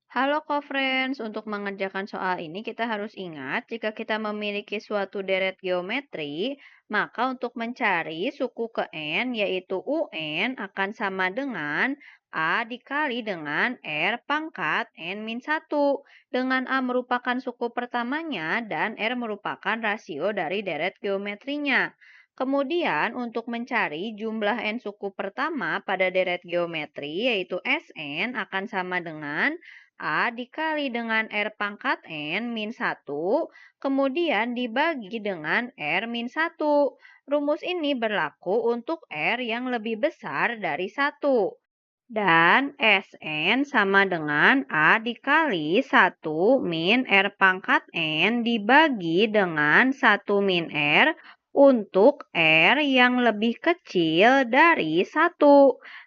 Halo co-friends, untuk mengerjakan soal ini kita harus ingat jika kita memiliki suatu deret geometri, maka untuk mencari suku ke N yaitu UN akan sama dengan A dikali dengan R pangkat N-1, dengan A merupakan suku pertamanya dan R merupakan rasio dari deret geometrinya. Kemudian untuk mencari jumlah N suku pertama pada deret geometri yaitu Sn akan sama dengan A dikali dengan R pangkat N min 1, kemudian dibagi dengan R min 1. Rumus ini berlaku untuk R yang lebih besar dari 1. Dan Sn sama dengan A dikali 1 min R pangkat N dibagi dengan 1 min R untuk R yang lebih kecil dari 1.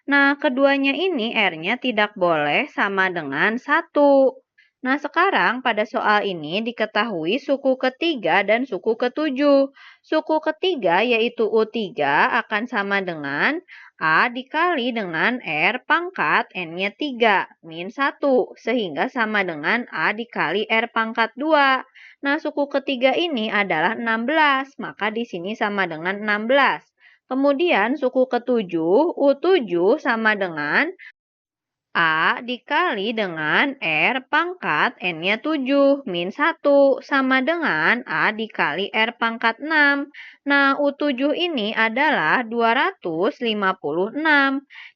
Nah, keduanya ini R-nya tidak boleh sama dengan 1. Nah, sekarang pada soal ini diketahui suku ketiga dan suku ketujuh. Suku ketiga yaitu U3 akan sama dengan A dikali dengan R pangkat N-nya 3 min 1 sehingga sama dengan A dikali R pangkat 2. Nah, suku ketiga ini adalah 16, maka di sini sama dengan 16. Kemudian suku ketujuh U7 sama dengan A dikali dengan R pangkat N-nya 7 min 1 sama dengan A dikali R pangkat 6. Nah, U7 ini adalah 256.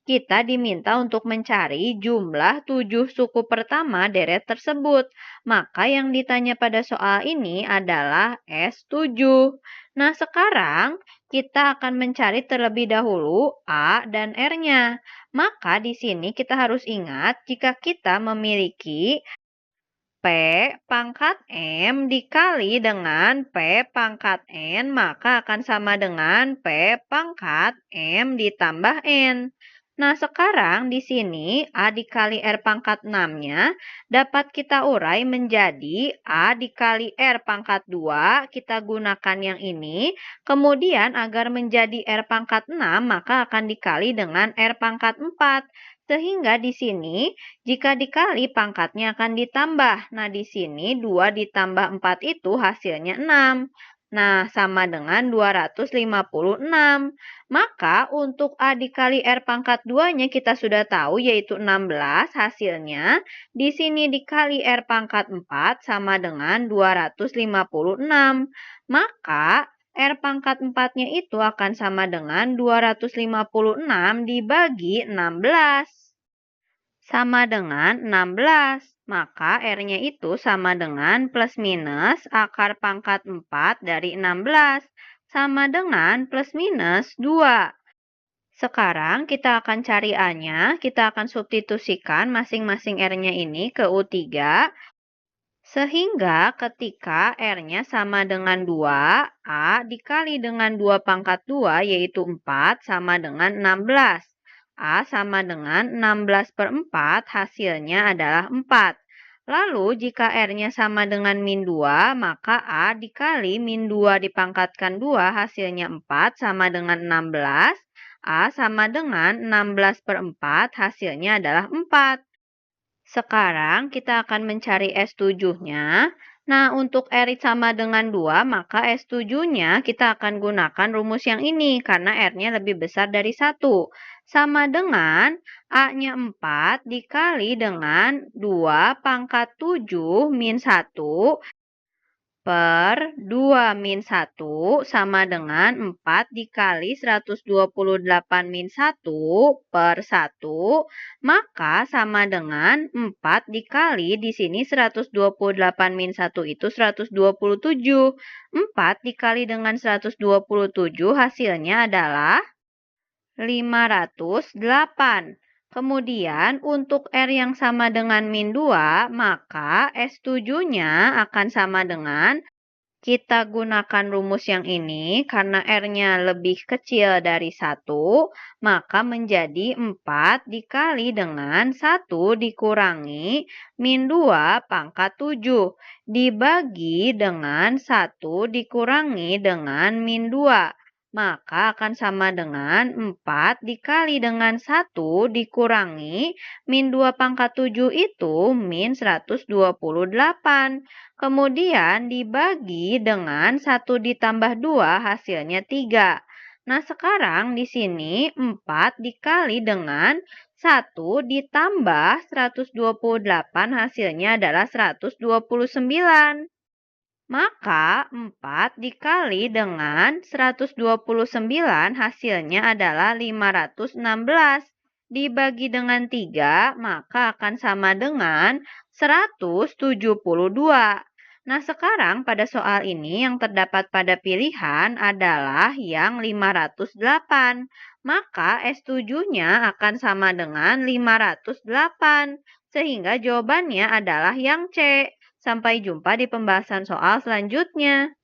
Kita diminta untuk mencari jumlah 7 suku pertama deret tersebut. Maka yang ditanya pada soal ini adalah S7. Nah, sekarang kita akan mencari terlebih dahulu A dan R-nya. Maka di sini kita harus ingat jika kita memiliki P pangkat M dikali dengan P pangkat N, maka akan sama dengan P pangkat M ditambah N. Nah, sekarang di sini A dikali R pangkat 6-nya dapat kita urai menjadi A dikali R pangkat 2, kita gunakan yang ini. Kemudian agar menjadi R pangkat 6, maka akan dikali dengan R pangkat 4. Sehingga di sini jika dikali pangkatnya akan ditambah. Nah, di sini 2 ditambah 4 itu hasilnya 6. Nah, sama dengan 256. Maka untuk A dikali R pangkat 2-nya kita sudah tahu yaitu 16 hasilnya. Di sini dikali R pangkat 4 sama dengan 256. Maka R pangkat 4-nya itu akan sama dengan 256 dibagi 16 sama dengan 16. Maka R-nya itu sama dengan plus minus akar pangkat 4 dari 16. Sama dengan plus minus 2. Sekarang kita akan cari A-nya. Kita akan substitusikan masing-masing R-nya ini ke U3. Sehingga ketika R-nya sama dengan 2, A dikali dengan 2 pangkat 2 yaitu 4 sama dengan 16. A sama dengan 16 per 4 hasilnya adalah 4. Lalu jika R-nya sama dengan min 2, maka A dikali min 2 dipangkatkan 2 hasilnya 4 sama dengan 16. A sama dengan 16 per 4 hasilnya adalah 4. Sekarang kita akan mencari S7-nya. Nah, untuk R sama dengan 2, maka S7-nya kita akan gunakan rumus yang ini karena R-nya lebih besar dari 1. Sama dengan A-nya 4 dikali dengan 2 pangkat 7 min 1 per 2 min 1 sama dengan 4 dikali 128 min 1 per 1, maka sama dengan 4 dikali di sini 128 min 1 itu 127. 4 dikali dengan 127 hasilnya adalah 508. Kemudian untuk R yang sama dengan min 2, maka S7-nya akan sama dengan kita gunakan rumus yang ini karena R-nya lebih kecil dari 1, maka menjadi 4 dikali dengan 1 dikurangi min 2 pangkat 7 dibagi dengan 1 dikurangi dengan min 2. maka akan sama dengan 4 dikali dengan 1 dikurangi min 2 pangkat 7 itu min 128. Kemudian dibagi dengan 1 ditambah 2 hasilnya 3. Nah sekarang di sini 4 dikali dengan 1 ditambah 128 hasilnya adalah 129. Maka 4 dikali dengan 129 hasilnya adalah 516. Dibagi dengan 3 maka akan sama dengan 172. Nah sekarang pada soal ini yang terdapat pada pilihan adalah yang 508. Maka S7-nya akan sama dengan 508. Sehingga jawabannya adalah yang C. Sampai jumpa di pembahasan soal selanjutnya.